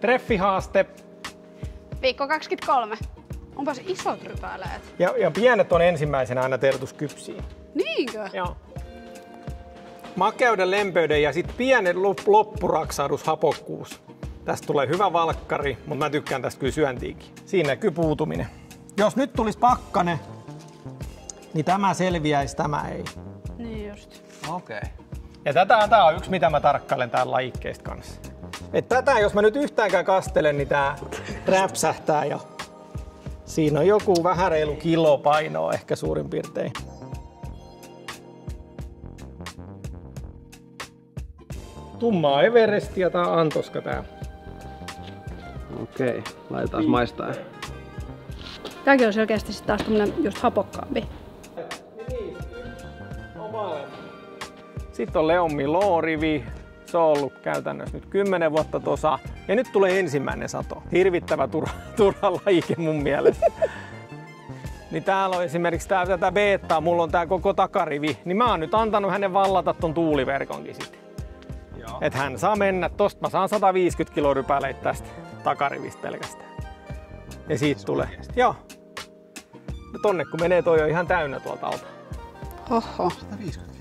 Treffihaaste. Viikko 23. Onpas isot rypäleet. Ja pienet on ensimmäisenä aina tertuskypsiä. Niinkö? Joo. Makeuden, lempeyden ja sitten pienen loppuraksahdus, hapokkuus. Tästä tulee hyvä valkkari, mutta mä tykkään tästä kyllä syöntiinkin. Siinä näkyy puutuminen. Jos nyt tulisi pakkane, niin tämä selviäisi, tämä ei. Niin just. Okei. Ja tää on yksi, mitä mä tarkkailen täällä lajikkeista kanssa. Et tätä, jos mä nyt yhtäänkään kastelen, niin tää räpsähtää ja siinä on joku vähän reilu kilo painoa ehkä suurin piirtein. Tummaa Everestia, tää on Antoska tää. Okei, laitetaan maistaa. Tääkin on selkeästi sit taas tämmönen just hapokkaampi. Sitten on Leon Milorivi. Se on ollut käytännössä nyt 10 vuotta tossa. Ja nyt tulee ensimmäinen sato. Hirvittävä turha lajike mun mielestä. Niin täällä on esimerkiksi tätä beettaa, mulla on tää koko takarivi. Niin mä oon nyt antanut hänen vallata ton tuuliverkonkin sitten. Että hän saa mennä. Tosta mä saan 150 kiloa rypäleitä tästä takarivistä pelkästään. Ja siitä tulee. Joo. No tonne kun menee, toi on ihan täynnä tuolta alta. Oho. 150.